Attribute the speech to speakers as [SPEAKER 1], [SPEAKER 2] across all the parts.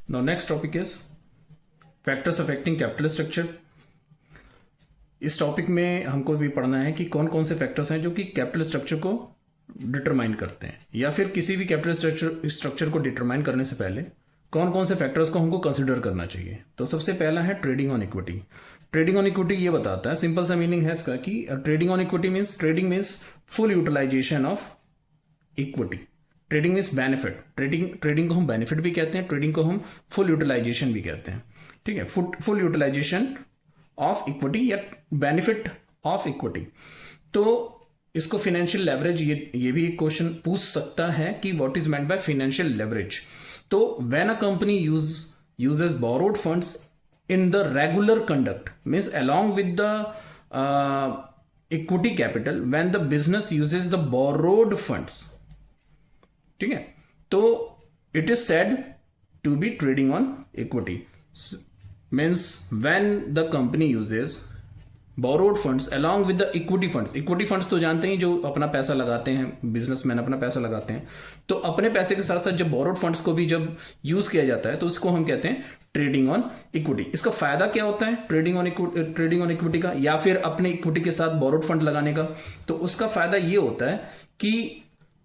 [SPEAKER 1] Now next topic is factors affecting capital structure. इस topic में हमको भी पढ़ना है कि कौन कौन से फैक्टर्स हैं जो कि कैपिटल स्ट्रक्चर को डिटरमाइन करते हैं, या फिर किसी भी कैपिटल स्ट्रक्चर को डिटरमाइन करने से पहले कौन कौन से फैक्टर्स को हमको कंसिडर करना चाहिए। तो सबसे पहला है trading on equity. Trading on equity ये बताता है, सिंपल सा मीनिंग है इसका कि trading on equity means trading means full utilization of equity. Trading means benefit. Trading को हम बेनिफिट भी कहते हैं, ट्रेडिंग को हम फुल यूटिलाइजेशन भी कहते हैं। ठीक है, फुल यूटिलाइजेशन ऑफ इक्विटी या बेनिफिट ऑफ इक्विटी। तो इसको फाइनेंशियल लेवरेज, ये भी क्वेश्चन पूछ सकता है कि what is meant by financial leverage. तो when a company uses borrowed funds in the regular conduct means along with the equity capital when the business uses the borrowed funds, ठीक है, तो it is said to be trading on equity. Means when the company uses borrowed funds along with the equity funds। Equity funds तो जानते हैं, जो अपना पैसा लगाते हैं, बिजनेसमैन अपना पैसा लगाते हैं। तो अपने पैसे के साथ साथ जब बोरोड फंड्स को भी जब यूज किया जाता है तो उसको हम कहते हैं ट्रेडिंग ऑन इक्विटी। इसका फायदा क्या होता है ट्रेडिंग ऑन इक्विटी का, या फिर अपने इक्विटी के साथ बोरोड फंड लगाने का? तो उसका फायदा ये होता है कि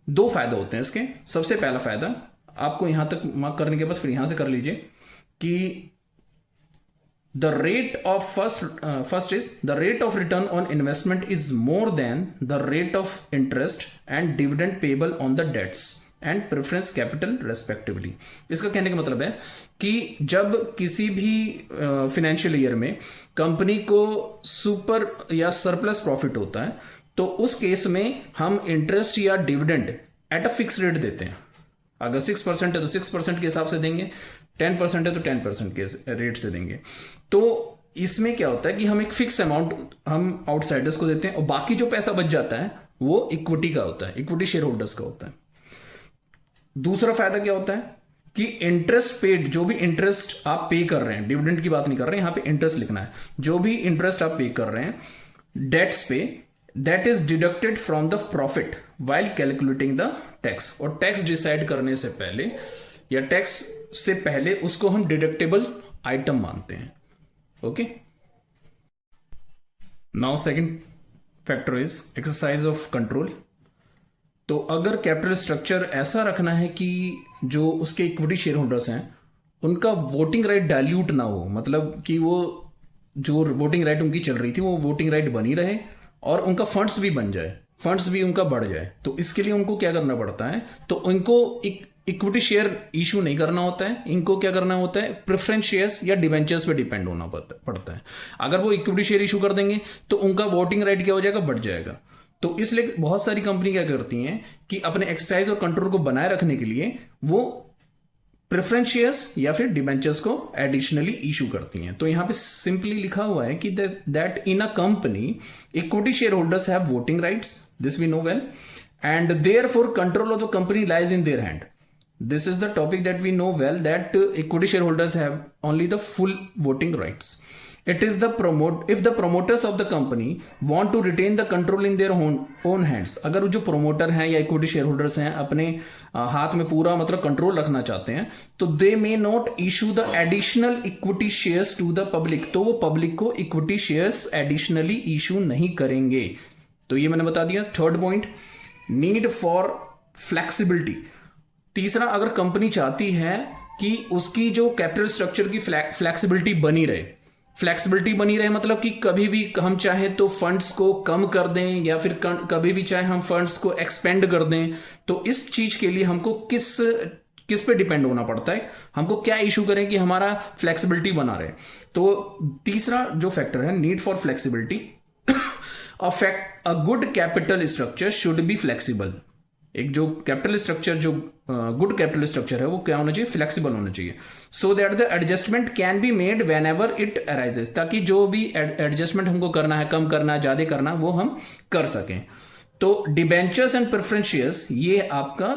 [SPEAKER 1] दो फायदे होते हैं इसके। सबसे पहला फायदा आपको यहां तक मार्क करने के बाद फिर यहां से कर लीजिए कि the rate of first is the rate of return on investment is more than the rate of interest and dividend payable on the debts and preference capital respectively. इसका कहने का मतलब है कि जब किसी भी फाइनेंशियल ईयर में कंपनी को सुपर या सरप्लस प्रॉफिट होता है तो उस केस में हम इंटरेस्ट या dividend at a fix rate देते हैं। अगर 6% है तो 6% के हिसाब से देंगे, 10% है तो 10% के रेट से देंगे। तो इसमें क्या होता है कि हम एक फिक्स अमाउंट हम आउटसाइडर्स को देते हैं और बाकी जो पैसा बच जाता है वो इक्विटी का होता है, इक्विटी शेयर होल्डर्स का होता है। दूसरा फायदा क्या होता है कि इंटरेस्ट पेड, जो भी इंटरेस्ट आप पे कर रहे हैं, डिविडेंड की बात नहीं कर रहे हैं, यहां पे इंटरेस्ट लिखना है, जो भी इंटरेस्ट आप पे कर रहे हैं डेट्स पे, that is deducted from the profit while calculating the tax. और टैक्स डिसाइड करने से पहले या टैक्स से पहले उसको हम डिडक्टेबल आइटम मानते हैं। Okay, now second factor is exercise of control. तो अगर कैपिटल स्ट्रक्चर ऐसा रखना है कि जो उसके इक्विटी शेयर होल्डर्स हैं उनका वोटिंग राइट डाइल्यूट ना हो, मतलब कि वो जो वोटिंग राइट उनकी चल रही थी वो वोटिंग राइट बनी रहे और उनका फंड्स भी बन जाए, फंड्स भी उनका बढ़ जाए। तो इसके लिए उनको क्या करना पड़ता है, तो उनको इक्विटी शेयर इशू नहीं करना होता है, इनको क्या करना होता है प्रेफरेंस शेयर्स या डिवेंचर्स पे डिपेंड होना पड़ता है। अगर वो इक्विटी शेयर इशू कर देंगे तो उनका वोटिंग राइट क्या हो जाएगा, बढ़ जाएगा। तो इसलिए बहुत सारी कंपनी क्या करती हैं कि अपने एक्सरसाइज और कंट्रोल को बनाए रखने के लिए वो प्रेफरेंस शेयर्स या फिर डिबेंचर्स को एडिशनली इशू करती हैं। तो यहां पे सिंपली लिखा हुआ है कि that in a company equity share holders have voting rights, this we know well, and therefore control of the company lies in their hand. This is the topic that we know well, that equity shareholders have only the full voting rights. It is if the promoters of the company want to retain the control in their own hands, अगर जो promoter हैं या equity share holders हैं अपने हाथ में पूरा मतलब कंट्रोल रखना चाहते हैं तो they may not issue the additional equity shares to the public. तो वो पब्लिक को इक्विटी शेयर्स एडिशनली इशू नहीं करेंगे। तो ये मैंने बता दिया। Third point, need for flexibility. तीसरा, अगर कंपनी चाहती है कि उसकी जो कैपिटल स्ट्रक्चर की फ्लेक्सिबिलिटी बनी रहे, फ्लेक्सिबिलिटी बनी रहे मतलब कि कभी भी हम चाहे तो फंड्स को कम कर दें या फिर कभी भी चाहे हम फंड्स को एक्सपेंड कर दें, तो इस चीज के लिए हमको किस पे डिपेंड होना पड़ता है, हमको क्या इशू करें कि हमारा फ्लेक्सिबिलिटी बना रहे। तो तीसरा जो फैक्टर है, need for flexibility. A good capital structure should be flexible. एक जो कैपिटल स्ट्रक्चर, जो गुड कैपिटल स्ट्रक्चर है वो क्या होना चाहिए, फ्लेक्सिबल होना चाहिए, so that the adjustment can be made when ever it arises, ताकि जो भी एडजस्टमेंट हमको करना है, कम करना है, ज्यादा करना है, वो हम कर सकें। तो डिबेंचर्स एंड प्रेफरेंस शेयर्स, ये आपका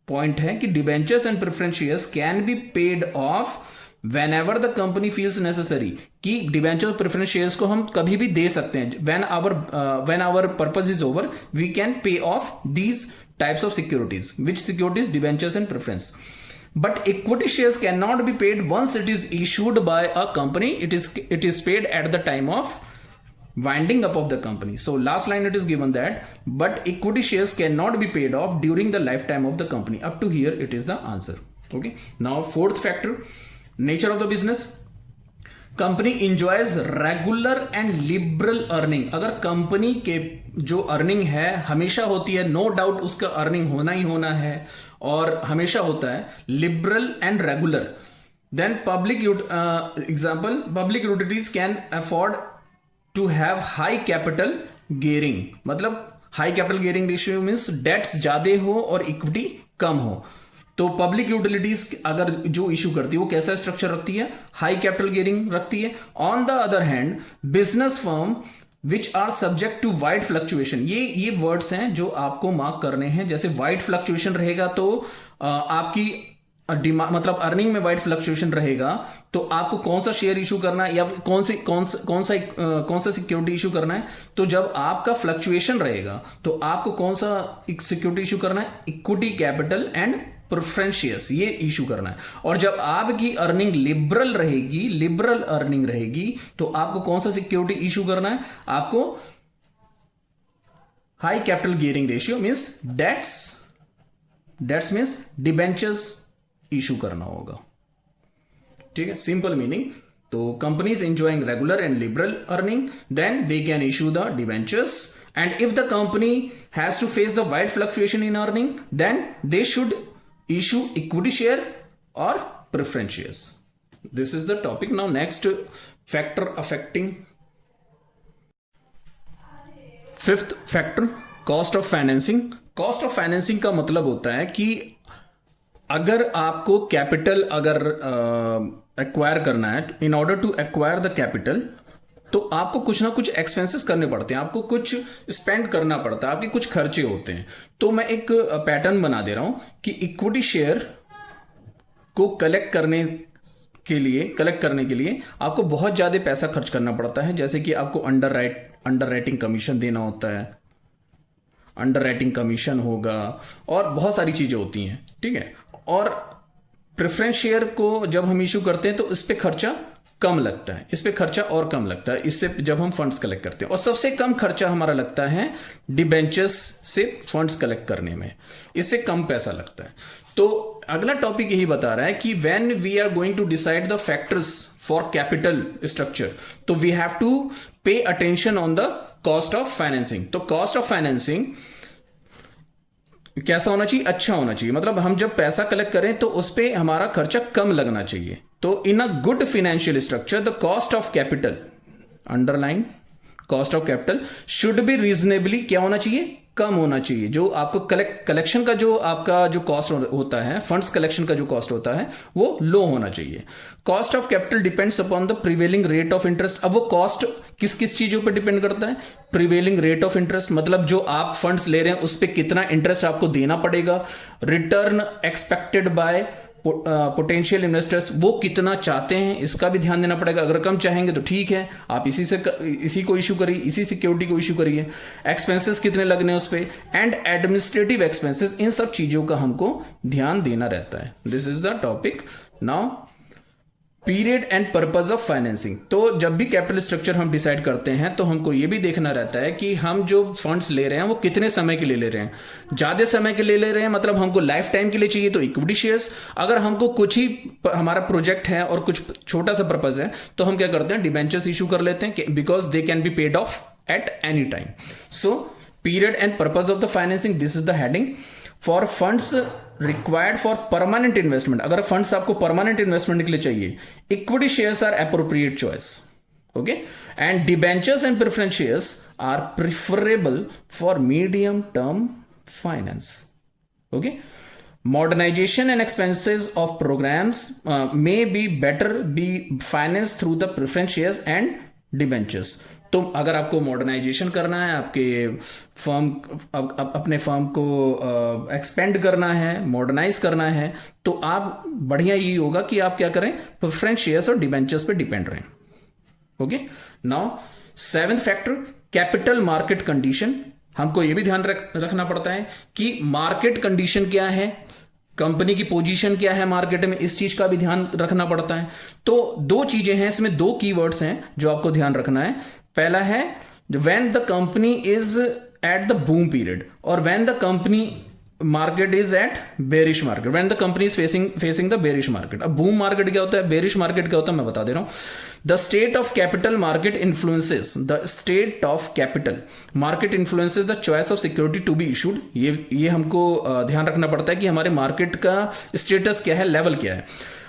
[SPEAKER 1] पॉइंट है कि debentures and preference shares can be paid off whenever the company feels necessary, कि डिबेंचर प्रेफरेंस शेयर्स को हम कभी भी दे सकते हैं। When our purpose is over we can pay off these types of securities. Which securities? Debentures and preference. but equity shares cannot be paid once it is issued by a company. It is paid at the time of winding up of the company. So last line it is given that, but equity shares cannot be paid off during the lifetime of the company. Up to here it is the answer. Okay, now fourth factor, nature of the business. Company enjoys regular and liberal earning. अगर company के जो earning है हमेशा होती है, no doubt उसका earning होना ही होना है और हमेशा होता है, liberal and regular, then public example public utilities can afford to have high capital gearing. मतलब high capital gearing ratio means debts ज्यादा हो और इक्विटी कम हो. तो पब्लिक यूटिलिटीज अगर जो इशू करती है वो कैसा स्ट्रक्चर रखती है, हाई कैपिटल गियरिंग रखती है. On the other hand business firm which are subject to wide fluctuation, ये वर्ड्स हैं जो आपको मार्क करने हैं. जैसे वाइड फ्लक्चुएशन रहेगा तो आपकी डिमांड मतलब अर्निंग में वाइड फ्लक्चुएशन रहेगा तो आपको कौन सा शेयर इशू करना है या कौन सा सिक्योरिटी इशू करना है. तो जब आपका फ्लक्चुएशन रहेगा तो आपको कौन सा सिक्योरिटी इशू करना है, equity, capital and preference shares, ये इशू करना है. और जब आपकी अर्निंग लिबरल रहेगी, लिबरल अर्निंग रहेगी तो आपको कौन सा सिक्योरिटी इशू करना है, आपको high capital gearing ratio means debts means debentures issue करना होगा. ठीक है, सिंपल मीनिंग. तो companies enjoying regular and liberal earning, then they can issue the debentures, and if the company has to face the wide fluctuation in earning, then they should issue equity share or preference shares. This is the topic. Now next factor affecting, fifth factor, cost of financing. Cost of financing का मतलब होता है कि अगर आपको capital अगर acquire करना है, in order to acquire the capital, तो आपको कुछ ना कुछ एक्सपेंसेस करने पड़ते हैं, आपको कुछ स्पेंड करना पड़ता है, आपके कुछ खर्चे होते हैं. तो मैं एक पैटर्न बना दे रहा हूं कि इक्विटी शेयर को कलेक्ट करने के लिए आपको बहुत ज़्यादा पैसा खर्च करना पड़ता है. जैसे कि आपको अंडर राइटिंग कमीशन देना होता है, अंडर राइटिंग कमीशन होगा और बहुत सारी चीज़ें होती हैं. ठीक है, और प्रेफरेंस शेयर को जब हम इशू करते हैं तो इस पे खर्चा कम लगता है, इस पे खर्चा और कम लगता है इससे जब हम फंड्स कलेक्ट करते हैं. और सबसे कम खर्चा हमारा लगता है डिबेंचर्स से फंड्स कलेक्ट करने में, इससे कम पैसा लगता है. तो अगला टॉपिक यही बता रहा है कि when we are going to decide the factors for capital structure, तो we have to pay attention on the cost of financing. तो कॉस्ट ऑफ फाइनेंसिंग कैसा होना चाहिए, अच्छा होना चाहिए. मतलब हम जब पैसा कलेक्ट करें तो उस पर हमारा खर्चा कम लगना चाहिए. तो in a good financial structure the cost of capital, underline, cost of capital should be reasonably क्या होना चाहिए, कम होना चाहिए. जो आपको कलेक्शन का जो आपका जो कॉस्ट होता है, फंड्स कलेक्शन का जो कॉस्ट होता है वो लो होना चाहिए. Cost of capital depends upon the prevailing rate of interest. अब वो कॉस्ट किस किस चीजों पर डिपेंड करता है, प्रिवेलिंग रेट ऑफ इंटरेस्ट मतलब जो आप फंड्स ले रहे हैं उस पर कितना इंटरेस्ट आपको देना पड़ेगा, return expected bye potential investors, वो कितना चाहते हैं इसका भी ध्यान देना पड़ेगा. अगर कम चाहेंगे तो ठीक है, आप इसी को इशू करिए, इसी सिक्योरिटी को इशू करिए. एक्सपेंसेस कितने लगने हैं उस पर, एंड एडमिनिस्ट्रेटिव एक्सपेंसेस, इन सब चीजों का हमको ध्यान देना रहता है. This is the topic. Now period and purpose of financing. तो जब भी कैपिटल स्ट्रक्चर हम डिसाइड करते हैं तो हमको ये भी देखना रहता है कि हम जो फंड्स ले रहे हैं वो कितने समय के लिए ले रहे हैं. ज़्यादा समय के लिए ले रहे हैं मतलब हमको लाइफ टाइम के लिए चाहिए तो इक्विटी शेयर्स. अगर हमको कुछ ही हमारा प्रोजेक्ट है और कुछ छोटा सा पर्पज है तो हम क्या करते हैं, डिबेंचर्स इशू कर लेते हैं because they can be paid off at any time. So period and purpose of the financing, this is the heading. For funds required for permanent investment, अगर फंड्स आपको परमानेंट इन्वेस्टमेंट के लिए चाहिए, equity shares are appropriate choice. Okay, and debentures and preference shares are preferable for medium term finance. Okay, modernization and expenses of programs may be better be financed through the preference shares and debentures. तो अगर आपको modernisation करना है, आपके firm अपने firm को expand करना है, मॉडर्नाइज करना है, तो आप बढ़िया यही होगा कि आप क्या करें, प्रेफरेंस शेयर्स और डिबेंचर्स पे डिपेंड रहें. Okay, now seventh factor, capital market condition. हमको ये भी ध्यान रखना पड़ता है कि मार्केट कंडीशन क्या है, कंपनी की पोजीशन क्या है मार्केट में, इस चीज का भी ध्यान रखना पड़ता है। तो दो चीजें हैं इसमें, दो कीवर्ड्स हैं जो आपको ध्यान रखना है। पहला है when the company is at the boom period, और when the company market is at bearish market, when the company is facing the bearish market. अब बूम मार्केट क्या होता है, बेरिश मार्केट क्या होता है, मैं बता दे रहा हूं। The state of capital market influences, the state of capital market influences the choice of security to be issued. ये हमको ध्यान रखना पड़ता है कि हमारे मार्केट का स्टेटस क्या है, लेवल क्या है।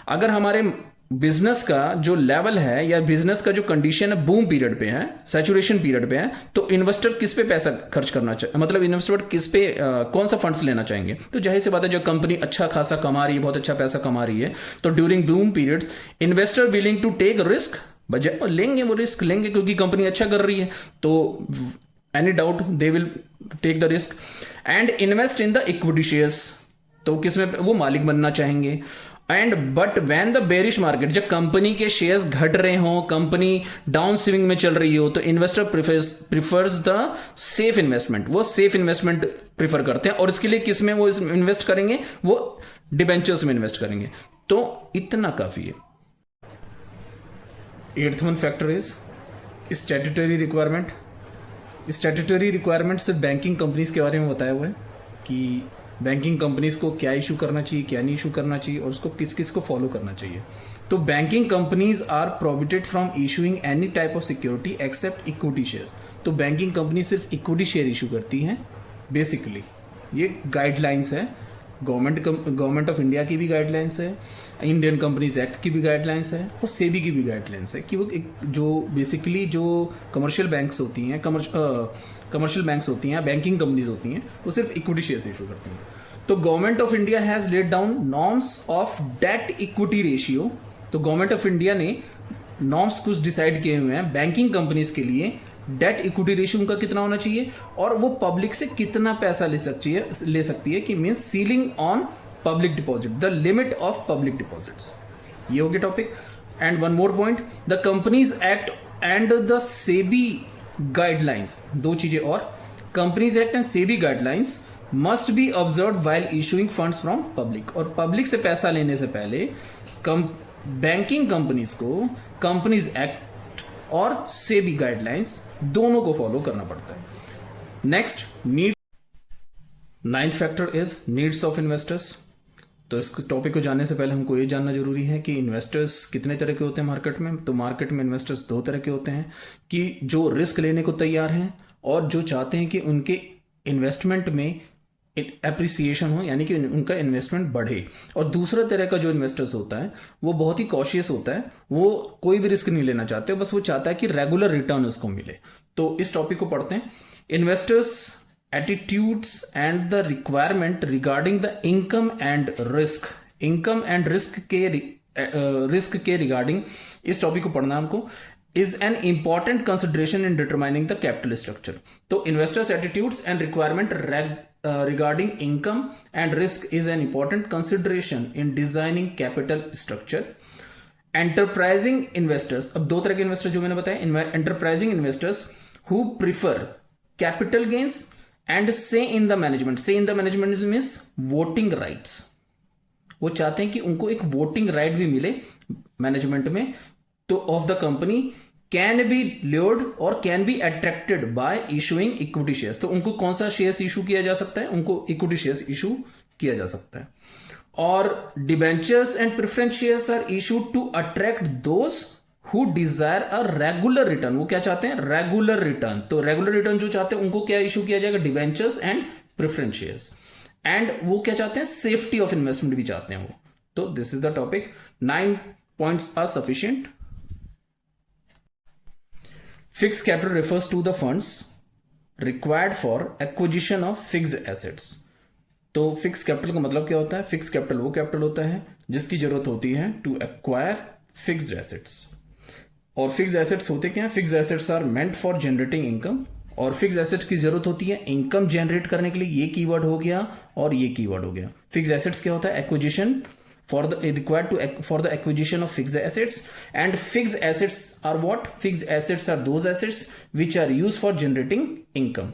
[SPEAKER 1] अगर हमारे बिजनेस का जो लेवल है या बिजनेस का जो कंडीशन है बूम पीरियड पे है, सैचुरेशन पीरियड पे है, तो इन्वेस्टर किस पे पैसा खर्च करना चाहिए, मतलब इन्वेस्टर किस पे कौन सा फंड्स लेना चाहेंगे। तो जाहिर सी बात है, जब कंपनी अच्छा खासा कमा रही है, बहुत अच्छा पैसा कमा रही है, तो during boom periods investor willing to take risk, budget लेंगे, वो रिस्क लेंगे क्योंकि कंपनी अच्छा कर रही है, तो any doubt they will take the risk and invest in the equity shares. तो किसमें वो मालिक बनना चाहेंगे। And but when the bearish market, जब कंपनी के शेयर्स घट रहे हो, कंपनी डाउन स्विंग में चल रही हो, तो investor prefers the safe investment, वो सेफ इन्वेस्टमेंट प्रिफर करते हैं। और इसके लिए किस में वो इन्वेस्ट करेंगे, वो डिबेंचर्स में इन्वेस्ट करेंगे। तो इतना काफी है। 8th one factor is statutory requirement. Statutory requirement सिर्फ बैंकिंग कंपनीज के बारे में बताया हुआ है कि बैंकिंग कंपनीज को क्या इशू करना चाहिए, क्या नहीं इशू करना चाहिए, और उसको किस किस को फॉलो करना चाहिए। तो banking companies are prohibited from issuing any type of security except equity shares. तो बैंकिंग कंपनी सिर्फ इक्विटी शेयर इशू करती हैं बेसिकली। ये गाइडलाइंस है, गवर्नमेंट ऑफ इंडिया की भी गाइडलाइंस है, इंडियन कंपनीज एक्ट की भी गाइडलाइंस है, और सेबी की भी गाइडलाइंस है कि वो जो बेसिकली जो कमर्शियल बैंक्स होती हैं, कमर्शियल बैंक्स होती हैं, बैंकिंग कंपनीज होती हैं, वो सिर्फ इक्विटी शेयर्स इशू करती हैं। तो government of India has laid down norms of debt equity ratio. तो गवर्नमेंट ऑफ इंडिया ने नॉर्म्स कुछ डिसाइड किए हुए हैं बैंकिंग कंपनीज के लिए, डेट इक्विटी रेशियो उनका कितना होना चाहिए, और वो पब्लिक से कितना पैसा ले सकती है कि means ceiling on public deposit, the limit of public deposits. ये हो गया topic. And one more point, the companies act and the SEBI guidelines, दो चीजें और, companies act and SEBI guidelines must be observe while issuing funds from public. और public से पैसा लेने से पहले बैंकिंग कंपनीज को कंपनीज एक्ट और सेबी गाइडलाइंस दोनों को फॉलो करना पड़ता है। Next, need. 9th factor is needs of investors. तो इस टॉपिक को जानने से पहले हमको ये जानना जरूरी है कि इन्वेस्टर्स कितने तरह के होते हैं मार्केट में। तो मार्केट में इन्वेस्टर्स दो तरह के होते हैं, कि जो रिस्क लेने को तैयार हैं और जो चाहते हैं कि उनके इन्वेस्टमेंट में एप्रिसिएशन हो, यानी कि उनका इन्वेस्टमेंट बढ़े। और दूसरा तरह का जो इन्वेस्टर्स होता है वो बहुत ही कॉशियस होता है, वो कोई भी रिस्क नहीं लेना चाहते, बस वो चाहता है कि रेगुलर रिटर्न उसको मिले। तो इस टॉपिक को पढ़ते हैं। Investors attitudes and the requirement regarding the income and risk. Income and risk के रिगार्डिंग इस टॉपिक को पढ़ना हमको। Is an important consideration in determining the capital structure. तो investors attitudes and requirement regarding income and risk is an important consideration in designing capital structure. Enterprising investors, अब दो तरह के इन्वेस्टर जो मैंने बताया, enterprising investors who prefer capital gains and say in the management. Say in the management means voting rights. वो चाहते हैं कि उनको एक वोटिंग राइट भी मिले मैनेजमेंट में, तो of the company can be lured और can be attracted by issuing equity shares. तो उनको कौन सा शेयर्स इशू किया जा सकता है, उनको इक्विटी शेयर्स इशू किया जा सकता है। और debentures and preference shares are issued to attract those who desire a regular return. वो क्या चाहते हैं, रेगुलर रिटर्न। तो रेगुलर रिटर्न जो चाहते हैं उनको क्या इशू किया जाएगा, debentures and preference shares. And वो क्या चाहते हैं, सेफ्टी ऑफ इन्वेस्टमेंट भी चाहते हैं वो। तो this is the topic. 9 points are sufficient. Fixed capital refers to the funds required for acquisition of fixed assets. तो फिक्स कैपिटल का मतलब क्या होता है, फिक्स कैपिटल वो कैपिटल होता है जिसकी जरूरत होती है टू एक्वायर फिक्स्ड एसेट्स। और फिक्स्ड एसेट्स होते क्या हैं, fixed assets are meant for generating income. और फिक्स्ड एसेट्स की जरूरत होती है इनकम जनरेट करने के लिए, ये कीवर्ड हो गया और ये कीवर्ड हो गया। फिक्स्ड एसेट्स क्या होता है, acquisition for the acquisition of fixed assets, and fixed assets are what? Fixed assets are those assets which are used for generating income.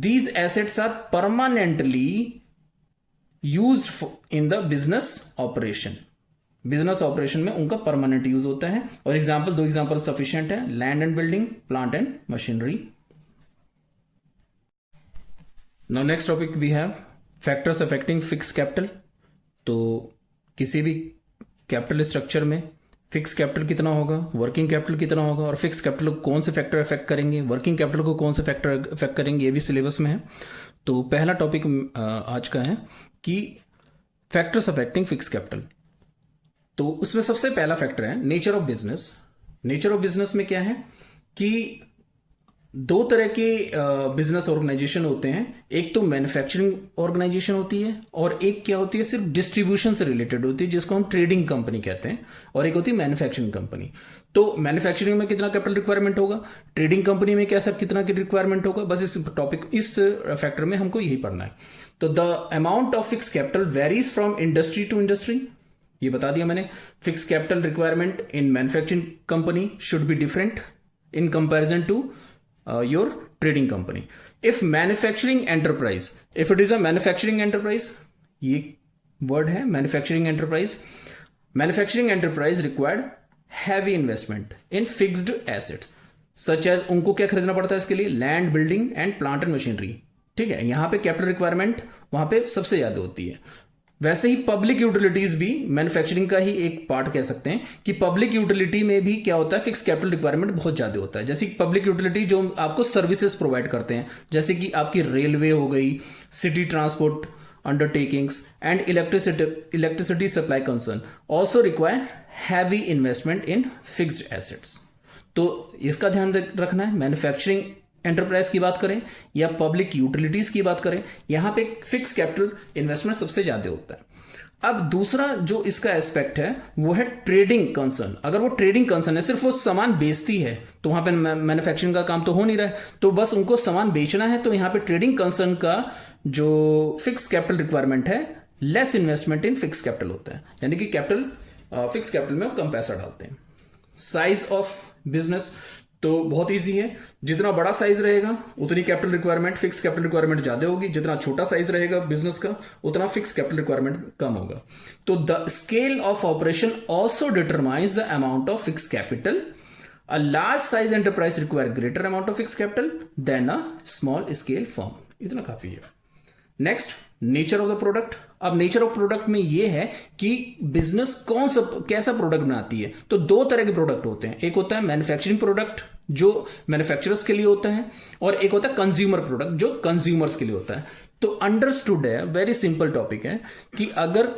[SPEAKER 1] These assets are permanently used in the business operation, business operation में उनका permanent use होता है। और example, दो example sufficient है, land and building, plant and machinery. Now next topic we have factors affecting fix capital. तो किसी भी कैपिटल स्ट्रक्चर में फिक्स कैपिटल कितना होगा, वर्किंग कैपिटल कितना होगा, और फिक्स कैपिटल को कौन से फैक्टर अफेक्ट करेंगे, वर्किंग कैपिटल को कौन से फैक्टर अफेक्ट करेंगे, ये भी सिलेबस में है। तो पहला टॉपिक आज का है कि फैक्टर्स अफेक्टिंग फिक्स कैपिटल। तो उसमें सबसे पहला फैक्टर है nature of business. Nature of business में क्या है कि दो तरह के बिजनेस ऑर्गेनाइजेशन होते हैं। एक तो मैन्युफैक्चरिंग ऑर्गेनाइजेशन होती है, और एक क्या होती है सिर्फ डिस्ट्रीब्यूशन से रिलेटेड होती है, जिसको हम ट्रेडिंग कंपनी कहते हैं, और एक होती है मैन्युफैक्चरिंग कंपनी। तो मैन्युफैक्चरिंग में कितना कैपिटल रिक्वायरमेंट होगा, ट्रेडिंग कंपनी में कैसा कितना की रिक्वायरमेंट होगा, बस इस टॉपिक, इस फैक्टर में हमको यही पढ़ना है। तो the amount of fix capital varies from industry to industry, ये बता दिया मैंने। Fix capital requirement in manufacturing company should be different in comparison to your trading company. If manufacturing enterprise, if it is a manufacturing enterprise, ये word है manufacturing enterprise. Manufacturing enterprise required heavy investment in fixed assets, such as उनको क्या खरीदना पड़ता है इसके लिए, land, building and plant and machinery. ठीक है, यहाँ पे कैपिटल रिक्वायरमेंट वहाँ पे सबसे ज़्यादा होती है। वैसे ही पब्लिक यूटिलिटीज भी मैन्युफैक्चरिंग का ही एक पार्ट कह सकते हैं कि पब्लिक यूटिलिटी में भी क्या होता है, फिक्स कैपिटल रिक्वायरमेंट बहुत ज्यादा होता है। जैसे कि पब्लिक यूटिलिटी जो आपको सर्विसेज प्रोवाइड करते हैं, जैसे कि आपकी रेलवे हो गई, city transport undertakings and electricity supply concern also require heavy investment in fixed assets. तो इसका ध्यान रखना है। मैन्युफैक्चरिंग एंटरप्राइज की बात करें या पब्लिक यूटिलिटीज की बात करें, यहां पे फिक्स कैपिटल इन्वेस्टमेंट सबसे ज्यादा होता है। अब दूसरा जो इसका एस्पेक्ट है वो है ट्रेडिंग कंसर्न। अगर वो ट्रेडिंग कंसर्न है, सिर्फ वो सामान बेचती है, तो वहां पे मैन्युफैक्चरिंग का काम तो हो नहीं रहा है, तो बस उनको सामान बेचना है, तो यहां पे ट्रेडिंग कंसर्न का जो फिक्स कैपिटल रिक्वायरमेंट है, less investment in fix capital होता है, यानी कि कैपिटल फिक्स कैपिटल में कम पैसा डालते हैं। साइज ऑफ बिजनेस तो बहुत इजी है, जितना बड़ा साइज रहेगा उतनी capital requirement, fix capital requirement ज्यादा होगी, जितना छोटा साइज रहेगा बिजनेस का उतना फिक्स कैपिटल रिक्वायरमेंट कम होगा। तो the scale of operation also determines the amount of fix capital. A large size enterprise require greater amount of fix capital than a small scale firm. इतना काफी है। Next, nature of the product. अब nature of product में यह है कि business कौन सा कैसा प्रोडक्ट बनाती है। तो दो तरह के प्रोडक्ट होते हैं, एक होता है मैन्युफैक्चरिंग प्रोडक्ट जो मैन्युफैक्चरर्स के लिए होता है, और एक होता है कंज्यूमर प्रोडक्ट जो कंज्यूमर्स के लिए होता है। तो अंडरस्टूड है, वेरी सिंपल टॉपिक है कि अगर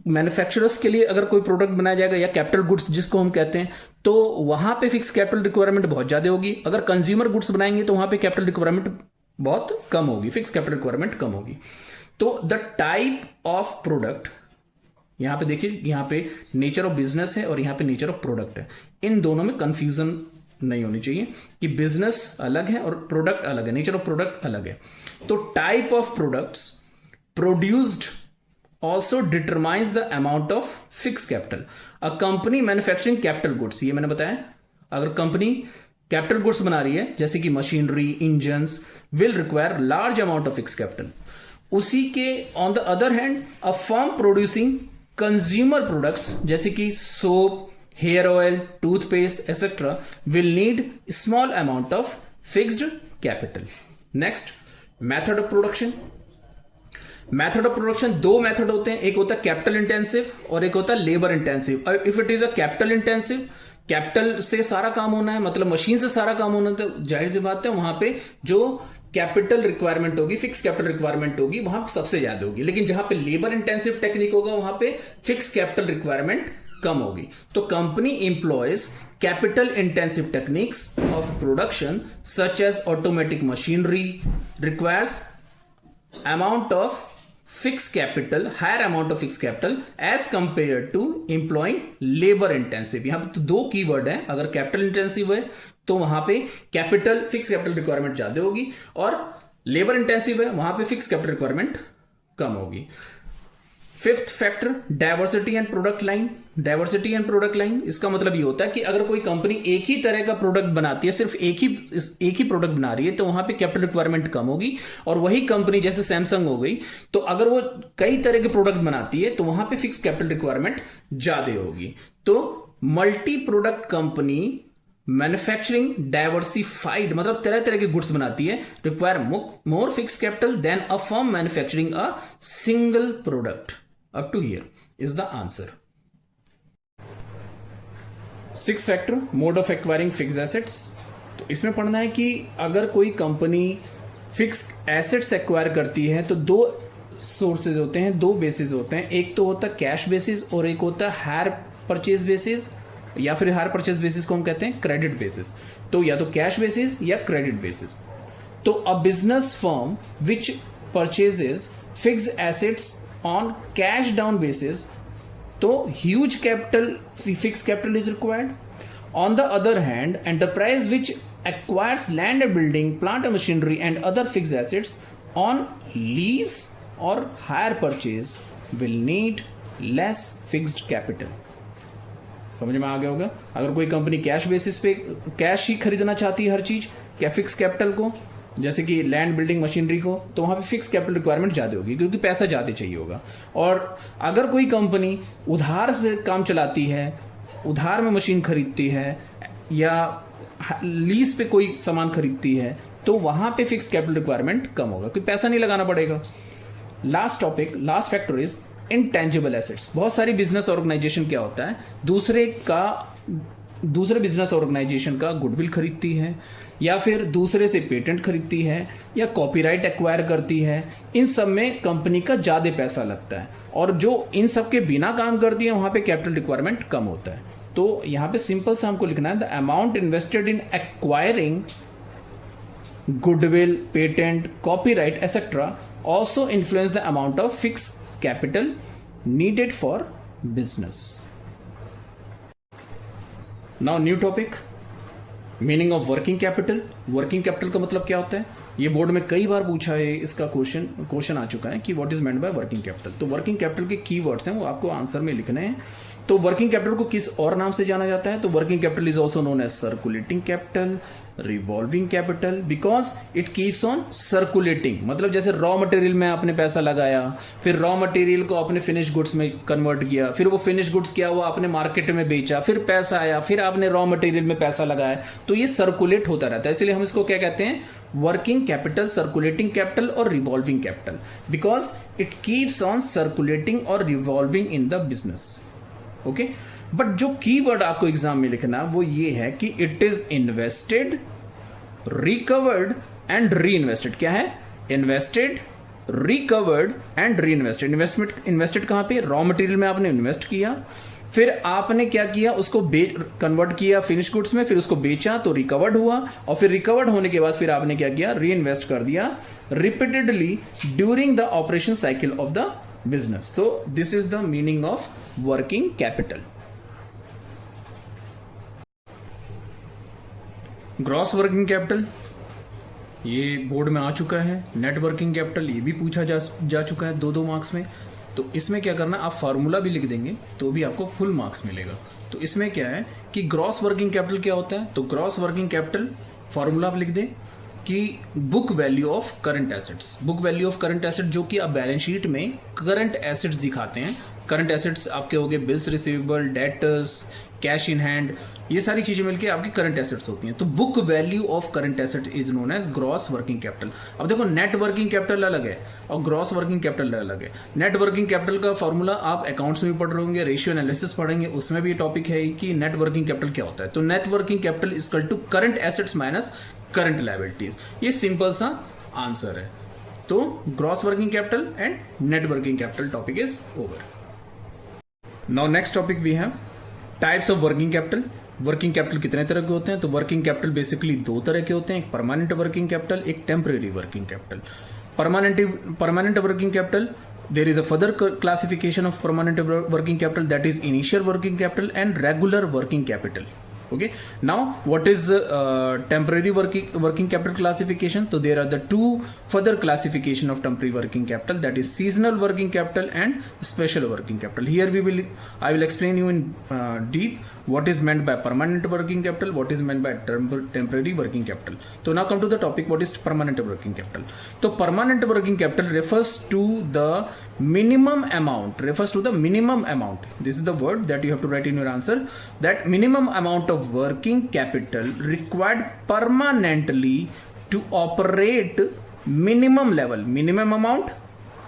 [SPEAKER 1] मैन्युफैक्चरर्स के लिए अगर कोई प्रोडक्ट बनाया जाएगा या कैपिटल गुड्स जिसको हम कहते हैं, तो वहां पे फिक्स कैपिटल रिक्वायरमेंट बहुत ज्यादा होगी। अगर कंज्यूमर गुड्स बनाएंगे तो वहां पे कैपिटल रिक्वायरमेंट बहुत कम होगी, फिक्स कैपिटल रिक्वायरमेंट कम होगी। तो द टाइप ऑफ प्रोडक्ट, यहां पे देखिए, यहां पे नेचर ऑफ बिजनेस है और यहां पे नेचर ऑफ प्रोडक्ट है। इन दोनों में कंफ्यूजन नहीं होनी चाहिए कि बिजनेस अलग है और प्रोडक्ट अलग है, नेचर ऑफ प्रोडक्ट अलग है। तो type of products produced also determines the amount of fix capital. A company manufacturing capital goods, ये मैंने बताया, अगर कंपनी कैपिटल गुड्स बना रही है जैसे कि machinery, engines, will require large amount of fix capital. उसी के on the other hand a firm producing consumer products जैसे कि soap, hair oil, toothpaste etcetera will need small amount of fixed capital. Next, method of production. Method of production दो method होते हैं, एक होता है कैपिटल इंटेंसिव और एक होता है labour intensive. If it is a capital intensive, capital से सारा काम होना है, मतलब मशीन से सारा काम होना है, तो जाहिर सी बात है वहां पे जो कैपिटल रिक्वायरमेंट होगी, फिक्स कैपिटल रिक्वायरमेंट होगी, वहां सबसे ज्यादा होगी। लेकिन जहां पे लेबर इंटेंसिव टेक्निक होगा वहां पे फिक्स कैपिटल रिक्वायरमेंट कम होगी। तो company employs capital intensive techniques of production such as automatic machinery requires amount of fixed capital, higher amount of fixed capital as compared to employing labor intensive। यहां पे तो दो कीवर्ड है, अगर capital intensive है तो वहां पे कैपिटल फिक्स कैपिटल रिक्वायरमेंट ज्यादा होगी, और लेबर इंटेंसिव है वहां पे फिक्स कैपिटल रिक्वायरमेंट कम होगी। Fifth factor, diversity and product line. Diversity and product line, इसका मतलब ये होता है कि अगर कोई कंपनी एक ही तरह का प्रोडक्ट बनाती है, सिर्फ एक ही प्रोडक्ट बना रही है, तो वहां पे कैपिटल रिक्वायरमेंट कम होगी। और वही कंपनी जैसे सैमसंग हो गई, तो अगर वो कई तरह के प्रोडक्ट बनाती है तो वहां पे फिक्स कैपिटल रिक्वायरमेंट ज्यादा होगी। तो multi product company manufacturing diversified, मतलब तरह तरह के गुड्स बनाती है, require more fix capital than a firm manufacturing a single product. Up to here is the answer. Six factor, mode of acquiring fix assets. तो इसमें पढ़ना है कि अगर कोई कंपनी फिक्स एसेट्स एक्वायर करती है तो दो सोर्सेज होते हैं, दो बेसिस होते हैं। एक तो होता है कैश बेसिस और एक होता है हायर परचेज बेसिस, या फिर हायर परचेज बेसिस को हम कहते हैं क्रेडिट बेसिस। तो या तो कैश बेसिस या क्रेडिट बेसिस। तो a business firm which purchases fix assets on cash down basis, तो huge capital, fix capital is required. On the other hand, enterprise which acquires land and building, plant and machinery and other fixed assets on lease or hire purchase will need less fixed capital। समझ में आ गया होगा। अगर कोई company cash basis पे cash ही खरीदना चाहती है हर चीज, क्या फिक्स कैपिटल को, जैसे कि लैंड, बिल्डिंग, मशीनरी को, तो वहाँ पे फिक्स कैपिटल रिक्वायरमेंट ज़्यादा होगी क्योंकि पैसा ज़्यादा चाहिए होगा। और अगर कोई कंपनी उधार से काम चलाती है, उधार में मशीन खरीदती है या लीज पे कोई सामान खरीदती है, तो वहाँ पे फिक्स कैपिटल रिक्वायरमेंट कम होगा क्योंकि पैसा नहीं लगाना पड़ेगा। Last topic, last factor is intangible assets. बहुत सारी बिजनेस ऑर्गेनाइजेशन क्या होता है, दूसरे बिजनेस ऑर्गेनाइजेशन का गुडविल खरीदती है, या फिर दूसरे से पेटेंट खरीदती है, या कॉपीराइट एक्वायर करती है। इन सब में कंपनी का ज़्यादा पैसा लगता है, और जो इन सब के बिना काम करती है वहाँ पे कैपिटल रिक्वायरमेंट कम होता है। तो यहाँ पे सिंपल सा हमको लिखना है, the amount invested in acquiring goodwill, patent, copyright etcetera also influence the amount of fixed capital needed for business. Now new topic, meaning of working capital। working capital का मतलब क्या होता है, ये बोर्ड में कई बार पूछा है, इसका क्वेश्चन आ चुका है कि what is meant by working capital. तो वर्किंग कैपिटल के कीवर्ड्स हैं, वो आपको आंसर में लिखने हैं। तो वर्किंग कैपिटल को किस और नाम से जाना जाता है, तो working capital is also known as circulating capital, revolving capital, because it keeps on circulating. मतलब जैसे रॉ मटेरियल में आपने पैसा लगाया, फिर रॉ मटेरियल को आपने फिनिश गुड्स में कन्वर्ट किया, फिर वो फिनिश गुड्स क्या हुआ, आपने मार्केट में बेचा, फिर पैसा आया, फिर आपने रॉ मटेरियल में पैसा लगाया, तो ये सर्कुलेट होता रहता है। इसलिए हम इसको क्या कहते हैं, वर्किंग कैपिटल, सर्कुलेटिंग कैपिटल और revolving capital, because it keeps on circulating और revolving in the business. Okay, but जो कीवर्ड आपको एग्जाम में लिखना वो ये है कि it is invested, recovered and reinvested. क्या है, invested, recovered and reinvested. Invested कहां पे, रॉ मटेरियल में आपने इन्वेस्ट किया, फिर आपने क्या किया, उसको कन्वर्ट किया फिनिश गुड्स में, फिर उसको बेचा तो रिकवर्ड हुआ, और फिर रिकवर्ड होने के बाद फिर आपने क्या किया, री इन्वेस्ट कर दिया repeatedly during the operation cycle of the business. So this is the meaning of working capital. Gross working capital, ये बोर्ड में आ चुका है। नेट वर्किंग कैपिटल, ये भी पूछा जा चुका है 2 मार्क्स में। तो इसमें क्या करना, आप फार्मूला भी लिख देंगे तो भी आपको फुल मार्क्स मिलेगा। तो इसमें क्या है कि ग्रॉस वर्किंग कैपिटल क्या होता है, तो ग्रॉस वर्किंग कैपिटल फार्मूला आप लिख दें कि book value of current assets. Book value of current asset जो कि आप बैलेंस शीट में करंट एसेट्स दिखाते हैं। करंट एसेट्स आपके हो गए bills receivable, debtors, cash in hand, ये सारी चीजें मिलकर आपकी करंट एसेट्स होती हैं। तो book value of current asset is known as gross working capital. अब देखो, नेट वर्किंग कैपिटल अलग है और ग्रॉस वर्किंग कैपिटल अलग है। नेट वर्किंग कैपिटल का फॉर्मूला आप अकाउंट्स में भी पढ़ रहे होंगे, रेशियो एनालिसिस पढ़ेंगे, उसमें भी टॉपिक है कि नेट वर्किंग कैपिटल क्या होता है। तो net working capital is equal to current assets minus current liabilities. ये सिंपल सा आंसर है। तो gross working capital and net working capital topic is over. Now next topic we have types of working capital. Working capital कितने तरह के होते हैं, तो वर्किंग कैपिटल बेसिकली 2 तरह के होते हैं, एक परमानेंट वर्किंग कैपिटल, एक temporary working capital. Permanent working capital, there is a further classification of permanent working capital, that is initial working capital and regular working capital. Okay, now what is temporary working capital classification? So there are the two further classification of temporary working capital, that is seasonal working capital and special working capital. Here I will explain you in deep what is meant by permanent working capital, what is meant by temporary working capital. So now come to the topic, what is permanent working capital? So permanent working capital refers to the minimum amount, this is the word that you have to write in your answer, that minimum amount of working capital required permanently to operate minimum amount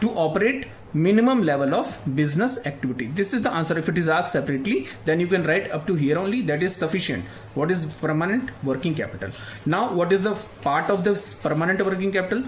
[SPEAKER 1] to operate minimum level of business activity. This is the answer. If it is asked separately, then you can write up to here only, that is sufficient. What is permanent working capital? Now what is the part of this permanent working capital?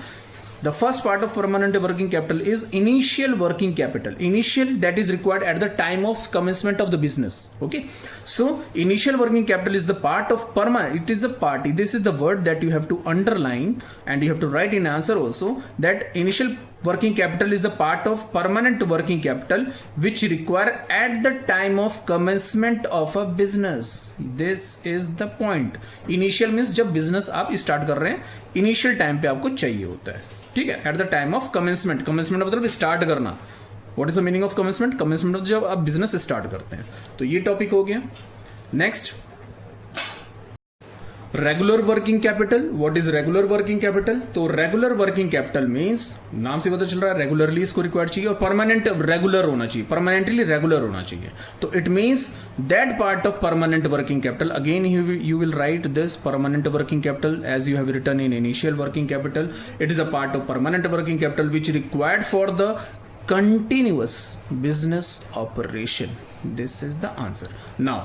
[SPEAKER 1] The first part of permanent working capital is initial working capital. Initial, that is required at the time of commencement of the business. Okay, so initial working capital is the part of permanent. It is a part. This is the word that you have to underline and you have to write in answer also, that initial working capital is the part of permanent working capital which require at the time of commencement of a business. This is the point. Initial means जब business आप start कर रहे हैं, initial time पे आपको चाहिए होता है, ठीक है, at the time of commencement. Commencement मतलब स्टार्ट करना. What is the meaning of commencement? Commencement जब आप बिजनेस स्टार्ट करते हैं. तो ये टॉपिक हो गया. Next, regular working capital. What is regular working capital? तो रेगुलर वर्किंग कैपिटल मींस, नाम से पता चल रहा है रेगुलरली इसको रिक्वायर्ड चाहिए और परमानेंट रेगुलर होना चाहिए, परमानेंटली रेगुलर होना चाहिए. तो it means that part of permanent working capital. Again you will write this permanent working capital as you have written in initial working capital. It is a part of permanent working capital which required for the continuous business operation. This is the answer. Now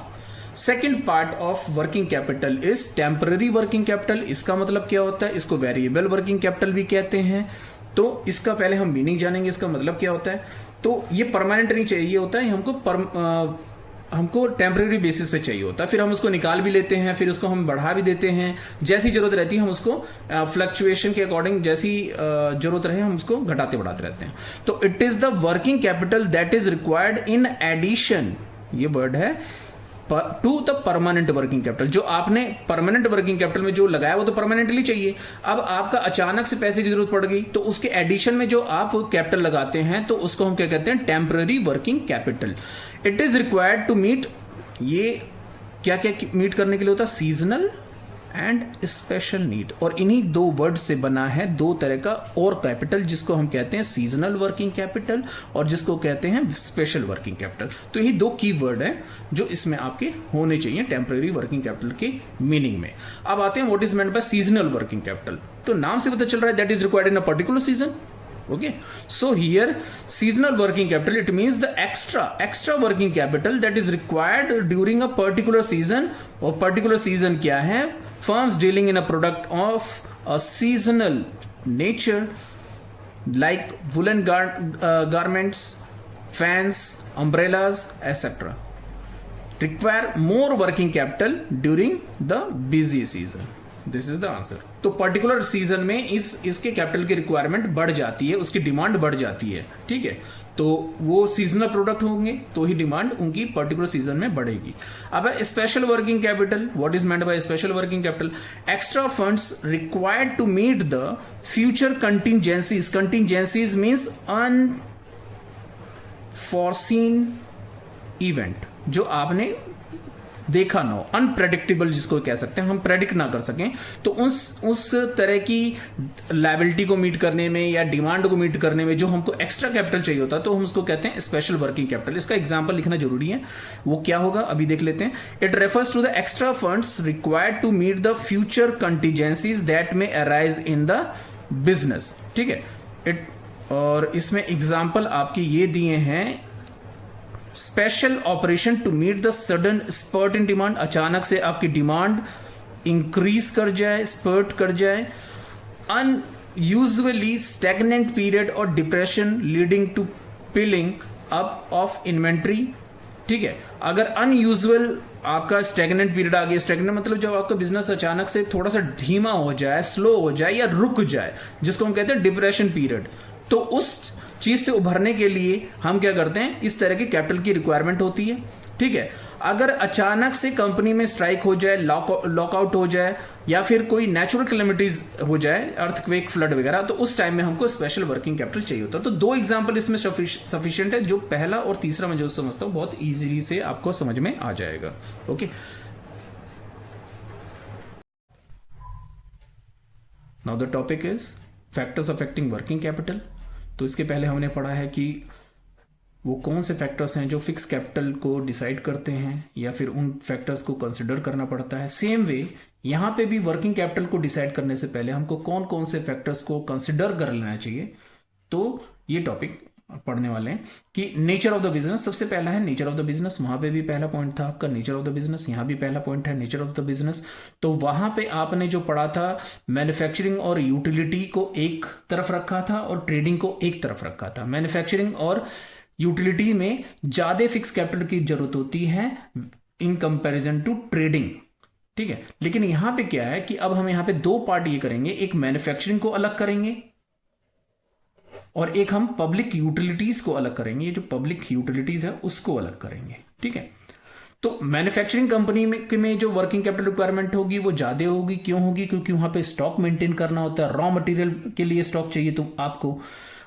[SPEAKER 1] second part of working capital is temporary working capital. इसका मतलब क्या होता है? इसको variable working capital भी कहते हैं. तो इसका पहले हम मीनिंग जानेंगे, इसका मतलब क्या होता है. तो ये परमानेंट नहीं चाहिए होता है, हमको टेम्परेरी बेसिस पे चाहिए होता है. फिर हम उसको निकाल भी लेते हैं, फिर उसको हम बढ़ा भी देते हैं, जैसी जरूरत रहती है हम उसको फ्लक्चुएशन के अकॉर्डिंग जैसी जरूरत रहे हम उसको घटाते बढ़ाते रहते हैं. तो it is the working capital that is required in addition, ये वर्ड है, to the permanent working capital. जो आपने परमानेंट वर्किंग कैपिटल में जो लगाया वो तो परमानेंटली चाहिए. अब आपका अचानक से पैसे की जरूरत पड़ गई तो उसके एडिशन में जो आप कैपिटल लगाते हैं तो उसको हम क्या कहते हैं? Temporary working capital. It is required to meet, ये क्या क्या मीट करने के लिए होता है? Seasonal and special need. और इन्हीं दो वर्ड से बना है दो तरह का और कैपिटल, जिसको हम कहते हैं सीजनल वर्किंग कैपिटल और जिसको कहते हैं स्पेशल वर्किंग कैपिटल. तो यही दो की वर्ड हैं जो इसमें आपके होने चाहिए टेम्पररी वर्किंग कैपिटल के मीनिंग में. अब आते हैं what is meant bye seasonal working capital. तो नाम से पता चल रहा है that is required in a particular season. Okay, so here seasonal working capital, it means the extra working capital that is required during a particular season. और particular season क्या है? Firms dealing in a product of a seasonal nature like woolen garments, fans, umbrellas, etc. require more working capital during the busy season. This is the answer. तो particular season में इसके capital की requirement बढ़ जाती है, उसकी demand बढ़ जाती है, ठीक है. तो वो सीजनल प्रोडक्ट होंगे तो ही डिमांड उनकी पर्टिकुलर सीजन में बढ़ेगी. अब special working capital. What is meant by special working capital? Extra funds required to meet the future contingencies. Contingencies means unforeseen event, जो आपने देखा ना हो, अनप्रेडिक्टेबल जिसको कह सकते हैं, हम प्रेडिक्ट ना कर सकें. तो उस तरह की लायबिलिटी को मीट करने में या डिमांड को मीट करने में जो हमको एक्स्ट्रा कैपिटल चाहिए होता है तो हम उसको कहते हैं स्पेशल वर्किंग कैपिटल. इसका एग्जांपल लिखना जरूरी है. वो क्या होगा अभी देख लेते हैं. It refers to the extra funds required to meet the future contingencies that may arise in the business. ठीक है. और इसमें एग्जाम्पल आपके ये दिए हैं. Special operation to meet the sudden spurt in demand. अचानक से आपकी डिमांड इंक्रीज कर जाए, स्पर्ट कर जाए. अनयूजुअली स्टैग्नेंट पीरियड और depression leading to piling up of inventory. ठीक है. अगर अनयूजुअल आपका स्टैग्नेंट पीरियड आ गया, स्टैग्नेंट मतलब जब आपका बिजनेस अचानक से थोड़ा सा धीमा हो जाए, स्लो हो जाए या रुक जाए, जिसको हम कहते हैं डिप्रेशन पीरियड. तो उस चीज से उभरने के लिए हम क्या करते हैं, इस तरह के कैपिटल की रिक्वायरमेंट होती है. ठीक है। अगर अचानक से कंपनी में स्ट्राइक हो जाए, लॉकआउट हो जाए, या फिर कोई नेचुरल कैलेमिटीज हो जाए, अर्थक्वेक, फ्लड वगैरह, तो उस टाइम में हमको स्पेशल वर्किंग कैपिटल चाहिए होता है। तो दो एग्जांपल इसमें सफिशिएंट है, जो पहला और तीसरा मैं जो समझता हूं बहुत इजीली से आपको समझ में आ जाएगा। Okay, now the topic is factors affecting working capital. तो इसके पहले हमने पढ़ा है कि वो कौन से फैक्टर्स हैं जो फिक्स कैपिटल को डिसाइड करते हैं, या फिर उन फैक्टर्स को कंसिडर करना पड़ता है। सेम वे यहाँ पे भी वर्किंग कैपिटल को डिसाइड करने से पहले हमको कौन कौन से फैक्टर्स को कंसिडर कर लेना चाहिए। तो ये टॉपिक पढ़ने वाले हैं कि नेचर ऑफ द बिजनेस। सबसे पहला है नेचर ऑफ द बिजनेस। वहां पे भी पहला पॉइंट था आपका नेचर ऑफ द बिजनेस, यहाँ भी पहला पॉइंट है नेचर ऑफ द बिजनेस। तो वहां पे आपने जो पढ़ा था, मैन्युफैक्चरिंग और यूटिलिटी को एक तरफ रखा था और ट्रेडिंग को एक तरफ रखा था। मैन्युफैक्चरिंग और यूटिलिटी में ज्यादा फिक्स कैपिटल की जरूरत होती है इन कंपैरिजन टू ट्रेडिंग, ठीक है। लेकिन यहां पे क्या है कि अब हम यहां पे दो पार्ट ये करेंगे, एक मैन्युफैक्चरिंग को अलग करेंगे और एक हम पब्लिक यूटिलिटीज को अलग करेंगे। ये जो पब्लिक यूटिलिटीज है उसको अलग करेंगे, ठीक है। तो मैन्युफैक्चरिंग कंपनी में जो वर्किंग कैपिटल रिक्वायरमेंट होगी वो ज्यादा होगी। क्यों होगी? क्योंकि वहां पे स्टॉक मेंटेन करना होता है, रॉ मटेरियल के लिए स्टॉक चाहिए तो आपको।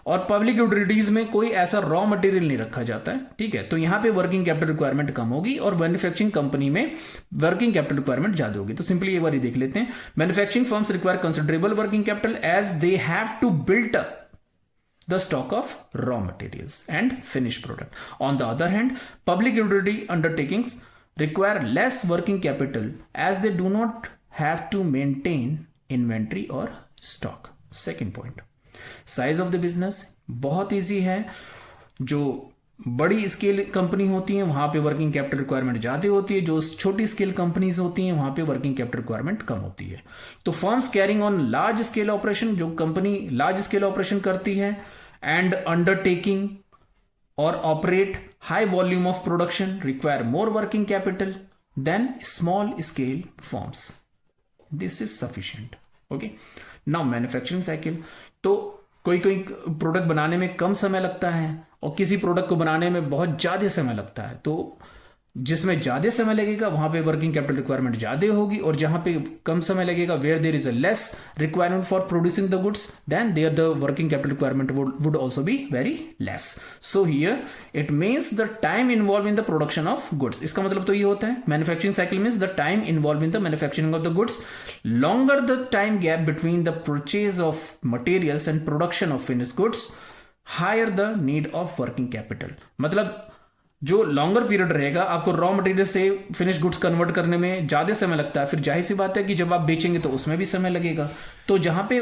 [SPEAKER 1] और पब्लिक यूटिलिटीज में कोई ऐसा रॉ मटेरियल नहीं रखा जाता है, ठीक है। तो यहां पे वर्किंग कैपिटल रिक्वायरमेंट कम होगी और मैन्युफैक्चरिंग कंपनी में वर्किंग कैपिटल रिक्वायरमेंट ज्यादा होगी। तो सिंपली एक बार देख लेते हैं। Manufacturing firms require considerable working capital as they have to build up the stock of raw materials and finished product. On the other hand, public utility undertakings require less working capital as they do not have to maintain inventory or stock. Second point, size of the business बहुत easy है। जो बड़ी scale company होती है वहां पे working capital requirement ज्यादा होती है, जो छोटी स्केल कंपनीज होती हैं वहां पे वर्किंग कैपिटल रिक्वायरमेंट कम होती है। तो firms carrying on large scale operation, जो कंपनी लार्ज स्केल ऑपरेशन करती है एंड अंडरटेकिंग और operate high volume of production require more working capital than small scale firms. This is sufficient. Okay, now manufacturing cycle. तो कोई कोई product बनाने में कम समय लगता है और किसी प्रोडक्ट को बनाने में बहुत ज़्यादा समय लगता है। तो जिसमें ज़्यादा समय लगेगा वहां पे वर्किंग कैपिटल रिक्वायरमेंट ज़्यादा होगी, और जहां पे कम समय लगेगा where there is a less requirement for producing the goods then there the working capital requirement would also be very less. So here it means the time involve in the production of goods. इसका मतलब तो ये होता है manufacturing cycle means the time involve in the manufacturing of the goods, longer the time gap between the purchase of materials and production of finished goods, higher the need of working capital. मतलब जो longer period रहेगा, आपको raw material से finish goods convert करने में ज़्यादा समय लगता है, फिर जाहिर सी बात है कि जब आप बेचेंगे तो उसमें भी समय लगेगा। तो जहाँ पे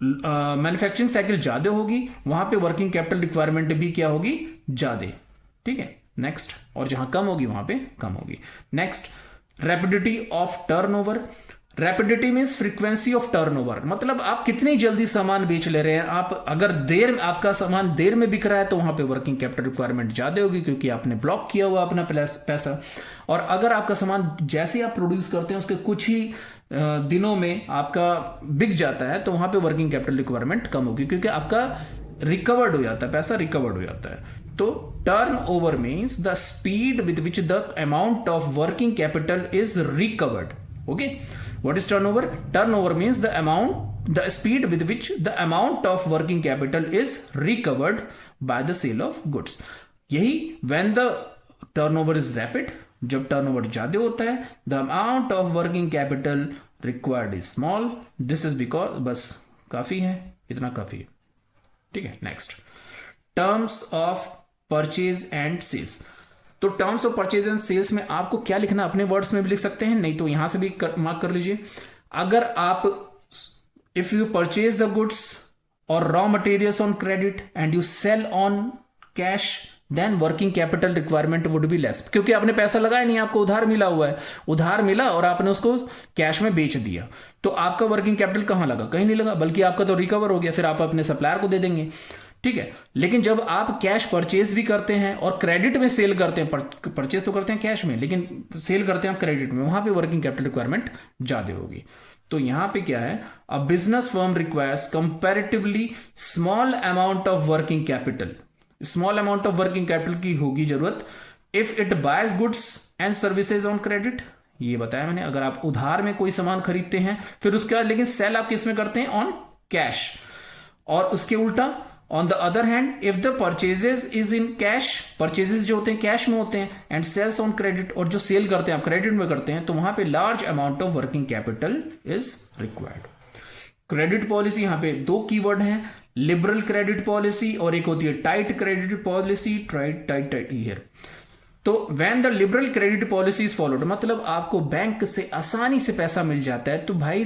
[SPEAKER 1] मैन्युफैक्चरिंग साइकिल ज़्यादा होगी वहाँ पे वर्किंग कैपिटल रिक्वायरमेंट भी क्या होगी? ज़्यादा, ठीक है। नेक्स्ट, और जहाँ कम होगी वहाँ पे कम होगी। Next, rapidity of turnover. Rapidity means frequency of turnover, मतलब आप कितनी जल्दी सामान बेच ले रहे हैं। आप अगर आपका सामान देर में बिक रहा है तो वहां पे वर्किंग कैपिटल रिक्वायरमेंट ज्यादा होगी क्योंकि आपने ब्लॉक किया हुआ अपना पैसा। और अगर आपका सामान जैसे आप प्रोड्यूस करते हैं उसके कुछ ही दिनों में आपका बिक जाता है तो वहां पे वर्किंग कैपिटल रिक्वायरमेंट कम होगी क्योंकि आपका रिकवर्ड हो जाता है, पैसा रिकवर्ड हो जाता है। तो turn over means the speed with which the amount of working capital is recovered. Okay, what is turnover? Turnover means the speed with which the amount of working capital is recovered by the sale of goods. यही when the turnover is rapid, जब turnover ज्यादा होता है, the amount of working capital required is small. This is because बस काफी है, इतना काफी है, ठीक है। Next, terms of purchase and sales. तो terms of purchase and sales में आपको क्या लिखना, अपने वर्ड्स में भी लिख सकते हैं, नहीं तो यहां से भी मार्क कर लीजिए। अगर आप if you purchase the goods और raw materials on credit and you sell on cash then working capital requirement would be less, क्योंकि आपने पैसा लगाया नहीं, आपको उधार मिला हुआ है, उधार मिला और आपने उसको कैश में बेच दिया, तो आपका वर्किंग कैपिटल कहां लगा? कहीं नहीं लगा, बल्कि आपका तो रिकवर हो गया, फिर आप अपने सप्लायर को दे देंगे, ठीक है। लेकिन जब आप कैश परचेज भी करते हैं और क्रेडिट में सेल करते हैं, परचेज तो करते हैं कैश में लेकिन सेल करते हैं आप क्रेडिट में, वहां पे वर्किंग कैपिटल रिक्वायरमेंट ज्यादा होगी। तो यहां पे क्या है, अ business firm requires comparatively small amount of working capital. Small amount of working capital की होगी जरूरत if it boys goods and services on credit, ये बताया मैंने, अगर आप उधार में कोई सामान खरीदते हैं फिर उसके बाद लेकिन सेल आप किस में करते हैं, ऑन कैश। और उसके उल्टा on the other hand if the purchases is in cash, purchases जो होते हैं कैश में होते हैं, एंड सेल्स ऑन क्रेडिट, और जो सेल करते हैं आप क्रेडिट में करते हैं, तो वहां पे large amount of working capital is required. Credit policy, यहां पे दो कीवर्ड हैं, लिबरल क्रेडिट पॉलिसी और एक होती है tight credit policy, tight here. तो when the liberal credit policy is followed, मतलब आपको बैंक से आसानी से पैसा मिल जाता है, तो भाई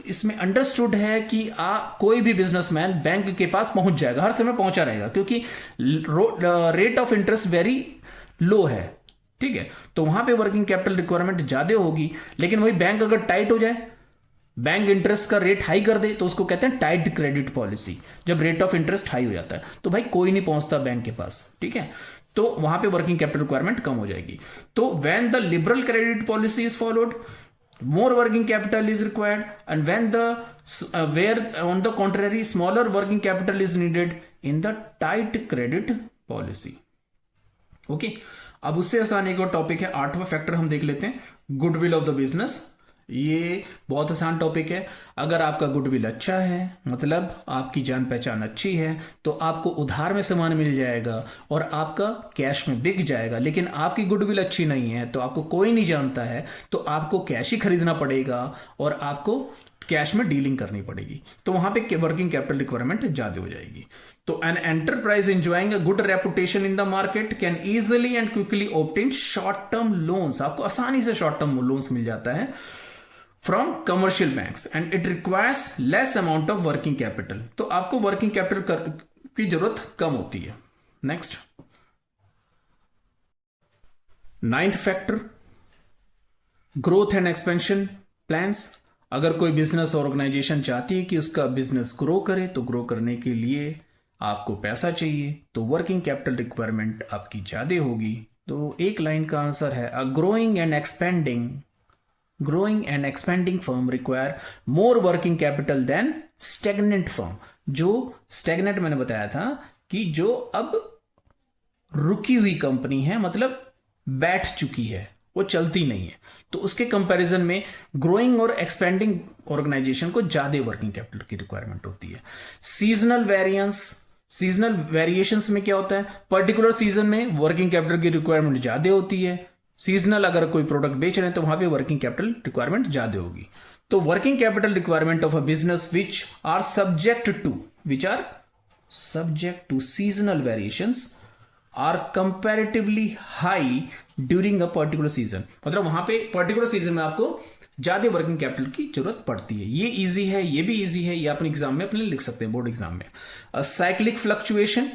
[SPEAKER 1] इसमें अंडरस्टूड है कि आप कोई भी बिजनेसमैन बैंक के पास पहुंच जाएगा, हर समय पहुंचा रहेगा, क्योंकि rate of interest very low है, ठीक है। तो वहां पे वर्किंग कैपिटल रिक्वायरमेंट ज्यादा होगी। लेकिन वही बैंक अगर टाइट हो जाए, बैंक इंटरेस्ट का रेट हाई कर दे, तो उसको कहते हैं टाइट क्रेडिट पॉलिसी, जब रेट ऑफ इंटरेस्ट हाई हो जाता है, तो भाई कोई नहीं पहुंचता बैंक के पास, ठीक है। तो वहां पे वर्किंग कैपिटल रिक्वायरमेंट कम हो जाएगी। तो when the liberal credit policy is followed, more working capital is required, and when the where on the contrary smaller working capital is needed in the tight credit policy। Okay, अब उससे आसान एक और topic है, 8वां factor हम देख लेते हैं, गुडविल ऑफ द बिजनेस। ये बहुत आसान टॉपिक है। अगर आपका गुडविल अच्छा है, मतलब आपकी जान पहचान अच्छी है, तो आपको उधार में सामान मिल जाएगा और आपका कैश में बिक जाएगा। लेकिन आपकी गुडविल अच्छी नहीं है, तो आपको कोई नहीं जानता है, तो आपको कैश ही खरीदना पड़ेगा और आपको कैश में डीलिंग करनी पड़ेगी। तो वहां पे वर्किंग कैपिटल रिक्वायरमेंट ज्यादा हो जाएगी। तो an enterprise enjoying a good reputation in the market can easily and quickly obtain short term loans, आपको आसानी से शॉर्ट टर्म लोन्स मिल जाता है from commercial banks, and it requires less amount of working capital. तो आपको working capital की जरूरत कम होती है। Next, 9th factor, growth and expansion plans. अगर कोई बिजनेस ऑर्गेनाइजेशन चाहती है कि उसका बिजनेस ग्रो करे, तो ग्रो करने के लिए आपको पैसा चाहिए, तो वर्किंग कैपिटल रिक्वायरमेंट आपकी ज्यादा होगी। तो एक लाइन का आंसर है, a growing and expanding firm require more working capital than stagnant firm. जो स्टेगनेंट मैंने बताया था कि जो अब रुकी हुई कंपनी है, मतलब बैठ चुकी है, वो चलती नहीं है, तो उसके कंपैरिजन में ग्रोइंग और एक्सपेंडिंग ऑर्गेनाइजेशन को ज्यादा वर्किंग कैपिटल की रिक्वायरमेंट होती है। सीजनल वेरिएशंस में क्या होता है, पर्टिकुलर सीजन में वर्किंग कैपिटल की रिक्वायरमेंट ज्यादा होती है। सीजनल अगर कोई प्रोडक्ट बेच रहे हैं तो वहां पे वर्किंग कैपिटल रिक्वायरमेंट ज्यादा होगी। तो working capital requirement of a business which are subject to seasonal variations are comparatively high during a particular season, मतलब वहां पे पर्टिकुलर सीजन में आपको ज्यादा वर्किंग कैपिटल की जरूरत पड़ती है। ये इजी है, ये भी इजी है, ये अपने एग्जाम में अपने लिख सकते हैं, बोर्ड एग्जाम में। Cyclic fluctuation,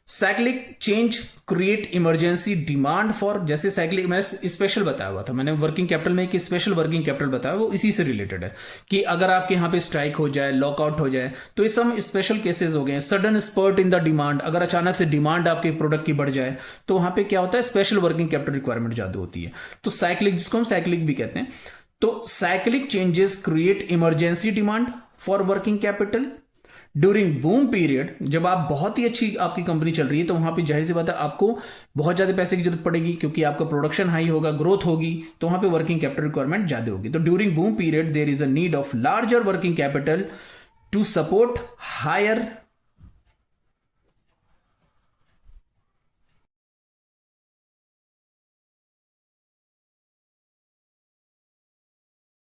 [SPEAKER 1] cyclic change create emergency demand for, जैसे साइक्लिक मैंने स्पेशल बताया हुआ था, मैंने वर्किंग कैपिटल में एक स्पेशल वर्किंग कैपिटल बताया, वो इसी से रिलेटेड है कि अगर आपके यहाँ पे स्ट्राइक हो जाए, लॉकआउट हो जाए, तो ये सब स्पेशल केसेस हो गए। Sudden spurt in the demand, अगर अचानक से डिमांड आपके प्रोडक्ट की बढ़ जाए, तो वहां पे क्या होता है, स्पेशल वर्किंग कैपिटल रिक्वायरमेंट ज्यादा होती है। तो साइक्लिक, जिसको हम साइक्लिक भी कहते हैं, तो cyclic changes create emergency demand for working capital during boom period. जब आप बहुत ही अच्छी आपकी कंपनी चल रही है, तो वहां पे जाहिर सी बात है आपको बहुत ज्यादा पैसे की जरूरत पड़ेगी, क्योंकि आपका प्रोडक्शन हाई होगा, ग्रोथ होगी, तो वहां पे वर्किंग कैपिटल रिक्वायरमेंट ज्यादा होगी। तो during boom period there is a need of larger working capital to support higher